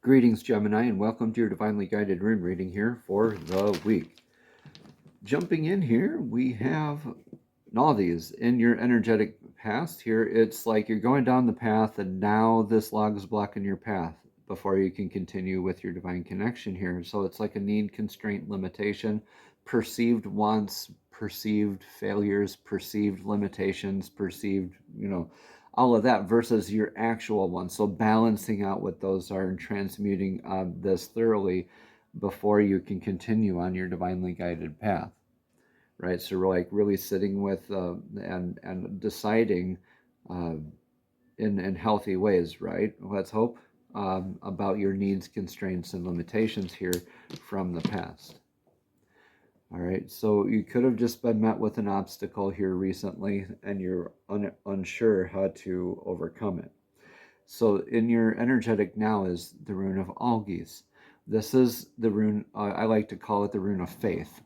Greetings, Gemini, and welcome to your divinely guided rune reading here for the week. Jumping in here, we have all these in your energetic past here. It's like you're going down the path, and now this log is blocking your path before you can continue with your divine connection here. So it's like a need, constraint, limitation, perceived wants, perceived failures, perceived limitations, perceived, all of that versus your actual one. So balancing out what those are and transmuting this thoroughly before you can continue on your divinely guided path, right? So we're like really sitting with and deciding in healthy ways, right? Let's hope about your needs, constraints, and limitations here from the past. All right, so you could have just been met with an obstacle here recently and you're unsure how to overcome it. So in your energetic now is the rune of Algis. This is the rune, I like to call it the rune of faith.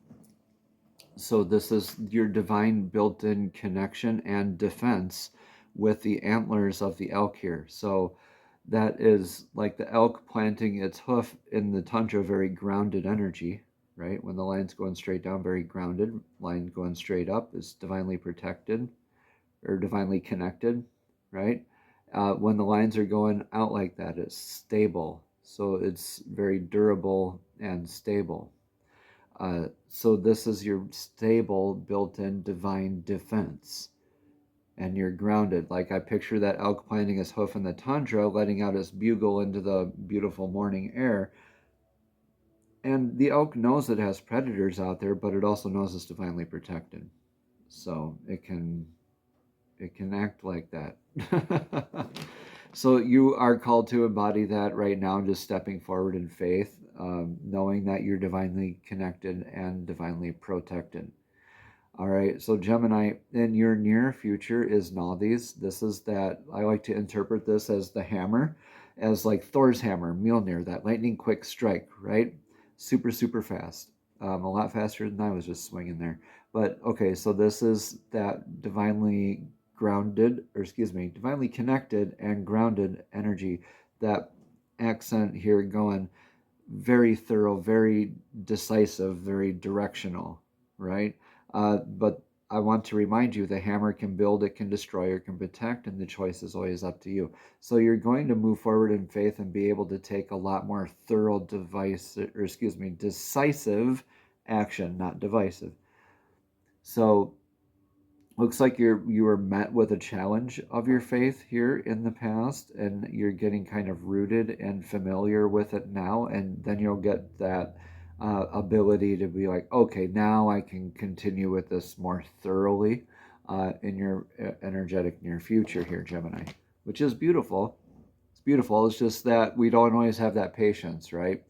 So this is your divine built-in connection and defense with the antlers of the elk here. So that is like the elk planting its hoof in the tundra, very grounded energy. Right? When the line's going straight down, very grounded. Line going straight up is divinely protected or divinely connected, right? When the lines are going out like that, it's stable. So it's very durable and stable. So this is your stable, built-in divine defense. And you're grounded. Like I picture that elk planting his hoof in the tundra, letting out his bugle into the beautiful morning air. And the elk knows it has predators out there, but it also knows it's divinely protected. So it can act like that. So you are called to embody that right now, just stepping forward in faith, knowing that you're divinely connected and divinely protected. All right, so Gemini, in your near future is Naldis. This is that, I like to interpret this as the hammer, as like Thor's hammer, Mjolnir, that lightning quick strike, right? Super, super fast. A lot faster than I was just swinging there. But okay, so this is that divinely grounded, or excuse me, divinely connected and grounded energy. That accent here going very thorough, very decisive, very directional, right? But I want to remind you, the hammer can build, it can destroy, or can protect, and the choice is always up to you. So you're going to move forward in faith and be able to take a lot more thorough, decisive action, not divisive. So looks like you were met with a challenge of your faith here in the past, and you're getting kind of rooted and familiar with it now, and then you'll get that ability to be like, okay, now I can continue with this more thoroughly in your energetic near future here, Gemini, which is beautiful. It's beautiful. It's just that we don't always have that patience, right?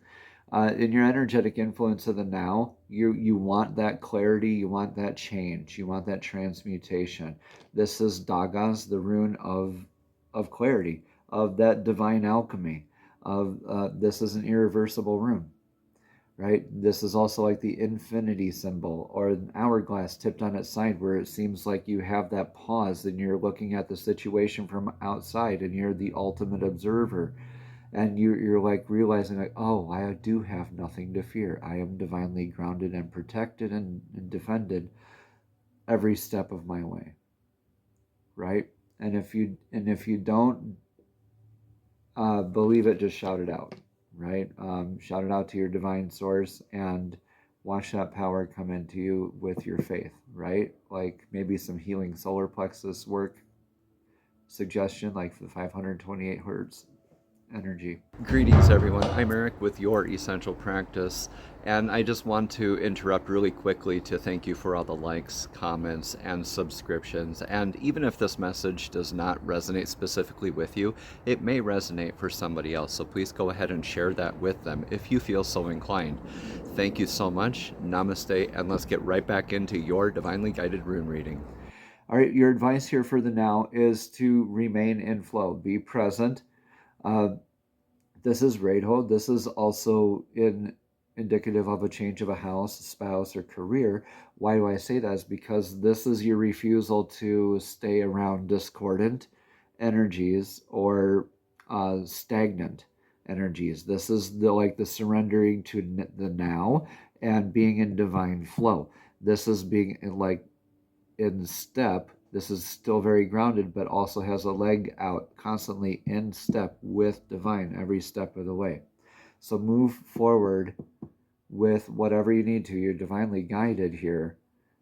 In your energetic influence of the now, you want that clarity, you want that change, you want that transmutation. This is Dagas, the rune of clarity, of that divine alchemy. This is an irreversible rune. Right? This is also like the infinity symbol or an hourglass tipped on its side, where it seems like you have that pause and you're looking at the situation from outside and you're the ultimate observer. And you're like realizing like, oh, I do have nothing to fear. I am divinely grounded and protected and defended every step of my way. Right? And if you don't believe it, just shout it out. Right? Shout it out to your divine source and watch that power come into you with your faith, right? Like maybe some healing solar plexus work suggestion, like for the 528 hertz energy. Greetings, everyone. I'm Eric with Your Essential Practice, and I just want to interrupt really quickly to thank you for all the likes, comments, and subscriptions. And even if this message does not resonate specifically with you, it may resonate for somebody else. So please go ahead and share that with them if you feel so inclined. Thank you so much. Namaste, and let's get right back into your divinely guided rune reading. All right, your advice here for the now is to remain in flow, be present. This is Radho. This is also indicative of a change of a house, spouse, or career. Why do I say that? Is because this is your refusal to stay around discordant energies or stagnant. energies. This is the surrendering to the now and being in divine flow. This is being in step. This is still very grounded, but also has a leg out, constantly in step with divine every step of the way. So move forward with whatever you need to. You're divinely guided here,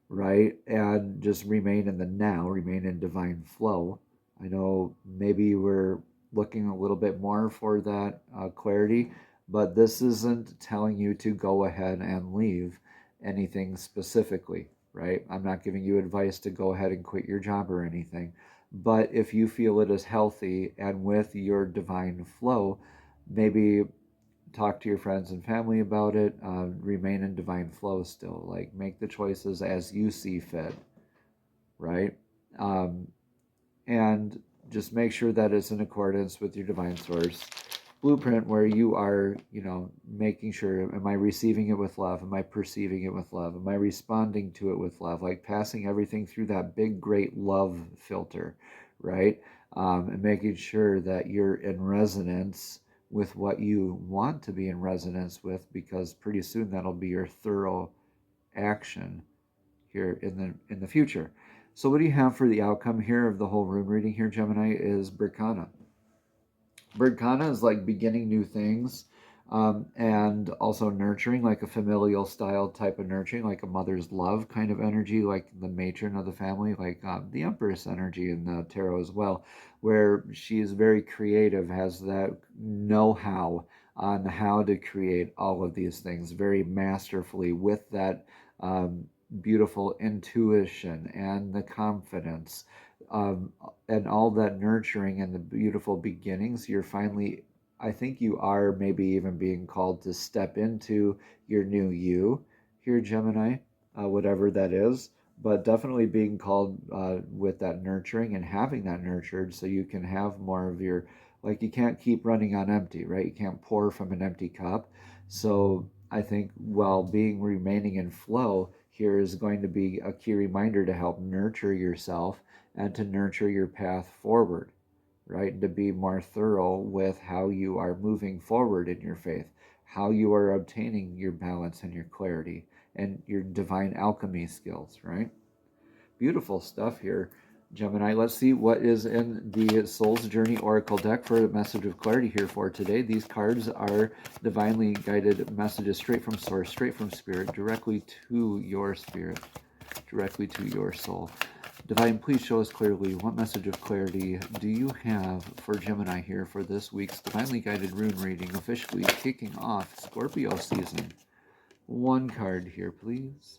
right? And just remain in the now, remain in divine flow. I know maybe we're looking a little bit more for that clarity, but this isn't telling you to go ahead and leave anything specifically, right? I'm not giving you advice to go ahead and quit your job or anything. But if you feel it is healthy and with your divine flow, maybe talk to your friends and family about it. Remain in divine flow still. Like, make the choices as you see fit, right? And just make sure that it's in accordance with your divine source blueprint, where you are, making sure, am I receiving it with love? Am I perceiving it with love? Am I responding to it with love? Like passing everything through that big, great love filter, right? And making sure that you're in resonance with what you want to be in resonance with, because pretty soon that'll be your thorough action here in the future. So what do you have for the outcome here of the whole rune reading here, Gemini, is Berkana. Berkana is like beginning new things, and also nurturing, like a familial style type of nurturing, like a mother's love kind of energy, like the matron of the family, like the Empress energy in the tarot as well, where she is very creative, has that know-how on how to create all of these things very masterfully, with that beautiful intuition and the confidence, and all that nurturing and the beautiful beginnings. You're finally, I think you are maybe even being called to step into your new you here, Gemini, whatever that is, but definitely being called with that nurturing and having that nurtured, so you can have more of your, like, you can't keep running on empty, right? You can't pour from an empty cup. So I think while remaining in flow here is going to be a key reminder to help nurture yourself and to nurture your path forward, right? And to be more thorough with how you are moving forward in your faith, how you are obtaining your balance and your clarity and your divine alchemy skills, right? Beautiful stuff here, Gemini. Let's see what is in the Soul's Journey Oracle deck for a message of clarity here for today. These cards are divinely guided messages straight from Source, straight from Spirit, directly to your spirit, directly to your soul. Divine, please show us clearly, what message of clarity do you have for Gemini here for this week's divinely guided rune reading, officially kicking off Scorpio season? One card here, please.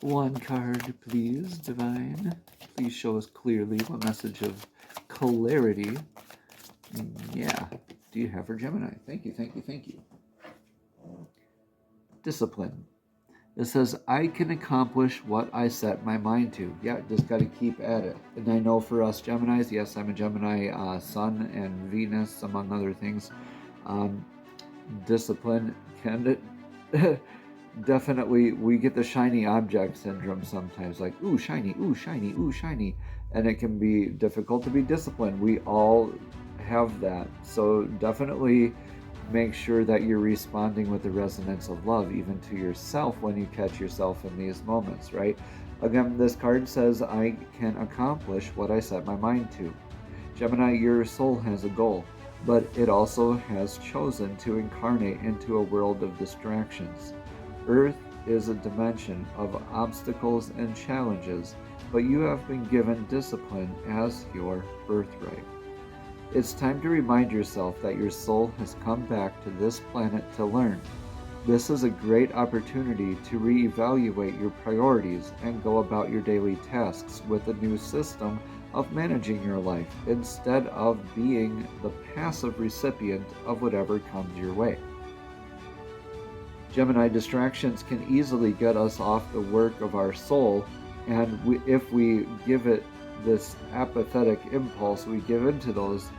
One card, please, Divine. Please show us clearly what message of clarity, do you have for Gemini? Thank you, thank you, thank you. Discipline. It says, I can accomplish what I set my mind to. Yeah, just got to keep at it. And I know for us Geminis, yes, I'm a Gemini Sun and Venus, among other things. Discipline can definitely, we get the shiny object syndrome sometimes, like, ooh, shiny, ooh, shiny, ooh, shiny. And it can be difficult to be disciplined. We all have that. So definitely make sure that you're responding with the resonance of love, even to yourself, when you catch yourself in these moments, right? Again, this card says, I can accomplish what I set my mind to. Gemini, your soul has a goal, but it also has chosen to incarnate into a world of distractions. Earth is a dimension of obstacles and challenges, but you have been given discipline as your birthright. It's time to remind yourself that your soul has come back to this planet to learn. This is a great opportunity to reevaluate your priorities and go about your daily tasks with a new system of managing your life, instead of being the passive recipient of whatever comes your way. Gemini, distractions can easily get us off the work of our soul, and if we give it this apathetic impulse, we give into those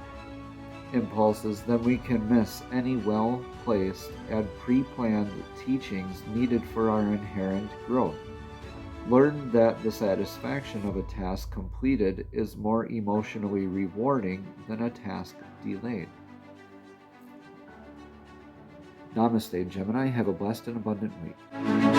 impulses, then we can miss any well-placed and pre-planned teachings needed for our inherent growth. Learn that the satisfaction of a task completed is more emotionally rewarding than a task delayed. Namaste, Gemini. Have a blessed and abundant week.